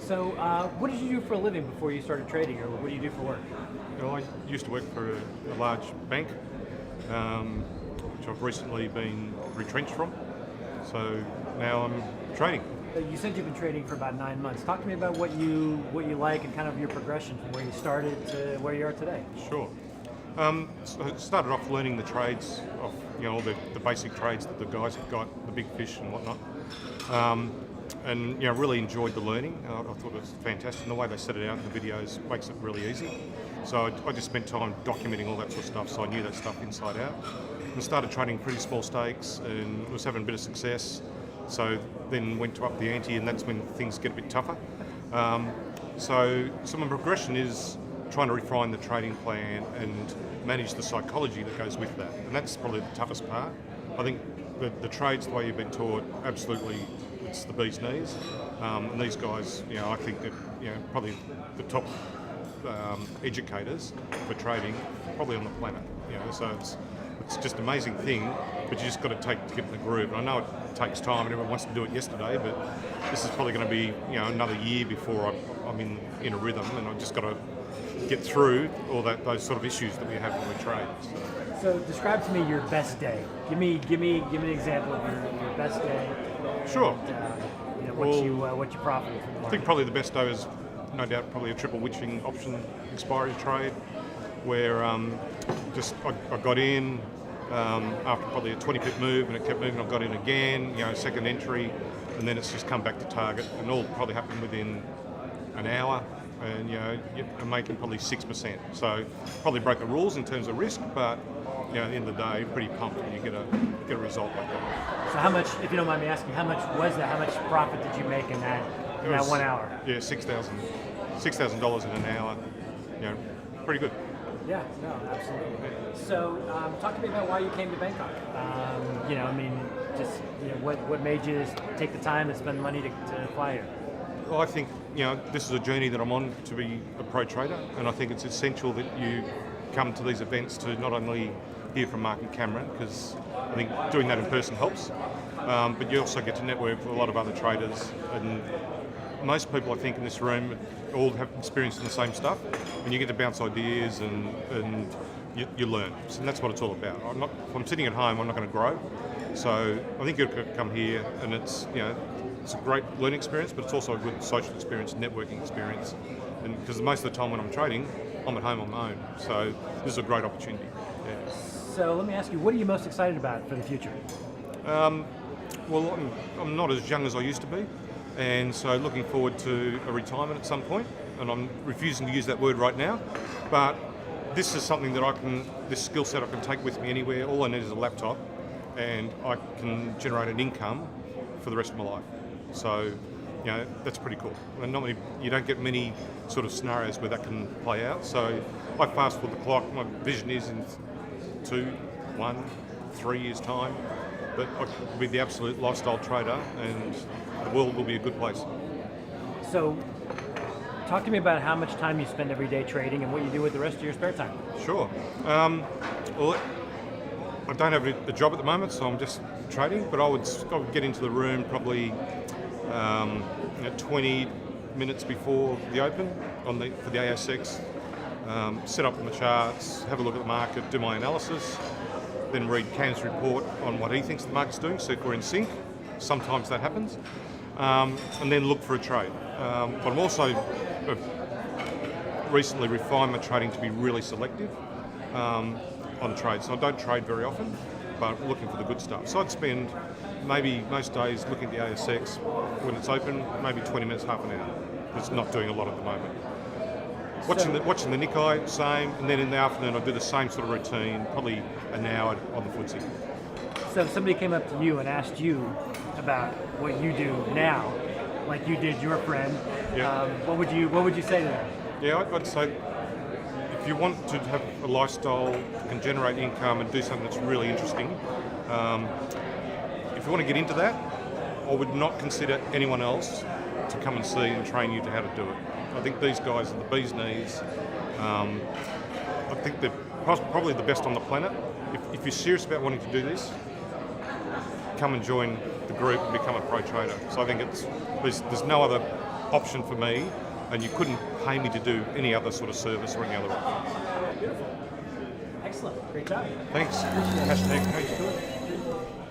So, what did you do for a living before you started trading, or what do you do for work? Well, I used to work for a large bank, which I've recently been retrenched from. So now I'm trading. You said you've been trading for about 9 months. Talk to me about what you like and kind of your progression from where you started to where you are today. Sure. So I started off learning the trades of all the basic trades that the guys have got, the big fish and whatnot. And really enjoyed the learning. I thought it was fantastic. And the way they set it out in the videos makes it really easy. So I just spent time documenting all that sort of stuff, so I knew that stuff inside out. And started trading pretty small stakes and was having a bit of success. So then went to up the ante, and that's when things get a bit tougher. So my progression is trying to refine the trading plan and manage the psychology that goes with that. And that's probably the toughest part. I think the trades, the way you've been taught, absolutely, it's the bee's knees. And these guys, I think that, probably the top educators for trading, probably on the planet. So it's just an amazing thing, but you just got to get in the groove. And I know it takes time, and everyone wants to do it yesterday, but this is probably going to be, another year before I'm in a rhythm, and I've just got to get through all those sort of issues that we have when we trade. So describe to me your best day. Give me an example of your best day. Sure. And, what you profited from the market. I think probably the best day was, no doubt, probably a triple witching option expiry trade, where I got in after probably a 20-pip move, and it kept moving. I got in again, second entry, and then it's just come back to target, and all probably happened within an hour. And you're making probably 6%. So probably broke the rules in terms of risk, but at the end of the day, pretty pumped when you get a result like that. So how much, if you don't mind me asking, how much was that? How much profit did you make in that 1 hour? Yeah, $6,000 in an hour. Pretty good. Yeah, no, absolutely. So talk to me about why you came to Bangkok. What made you take the time and spend money to fly here? Well, I think this is a journey that I'm on to be a pro trader, and I think it's essential that you come to these events to not only hear from Mark and Cameron, because I think doing that in person helps, but you also get to network with a lot of other traders, and most people I think in this room all have experience in the same stuff, and you get to bounce ideas and you learn, and that's what it's all about. If I'm sitting at home, I'm not going to grow, so I think you've got to come here, and it's it's a great learning experience, but it's also a good social experience, networking experience. And because most of the time when I'm trading, I'm at home on my own. So this is a great opportunity. Yeah. So let me ask you, what are you most excited about for the future? Well, I'm not as young as I used to be, and so looking forward to a retirement at some point. And I'm refusing to use that word right now, but this is something that this skill set I can take with me anywhere. All I need is a laptop, and I can generate an income for the rest of my life. So, that's pretty cool. And normally you don't get many sort of scenarios where that can play out. So I fast forward the clock. My vision is in 2, 1, 3 years' time that I will be the absolute lifestyle trader, and the world will be a good place. So talk to me about how much time you spend every day trading and what you do with the rest of your spare time. Sure. Well, I don't have a job at the moment, so I'm just trading, but I would get into the room probably 20 minutes before the open for the ASX, set up my charts, have a look at the market, do my analysis, then read Cam's report on what he thinks the market's doing, see if we're in sync. Sometimes that happens. And then look for a trade. But I'm also recently refined my trading to be really selective on trades. So I don't trade very often, but looking for the good stuff. So I'd spend maybe most days looking at the ASX when it's open, maybe 20 minutes, half an hour. It's not doing a lot at the moment. Watching the Nikkei, same, and then in the afternoon I do the same sort of routine, probably an hour on the FTSE. So if somebody came up to you and asked you about what you do now, like you did your friend, yeah. What would you say to them? Yeah, I'd say if you want to have a lifestyle that can generate income and do something that's really interesting, if you want to get into that, I would not consider anyone else to come and see and train you to how to do it. I think these guys are the bee's knees. I think they're probably the best on the planet. If you're serious about wanting to do this, come and join the group and become a pro trader. So I think there's no other option for me, and you couldn't pay me to do any other sort of service or any other option. Beautiful. Excellent. Great job. Thanks. Hashtag Coach Tour.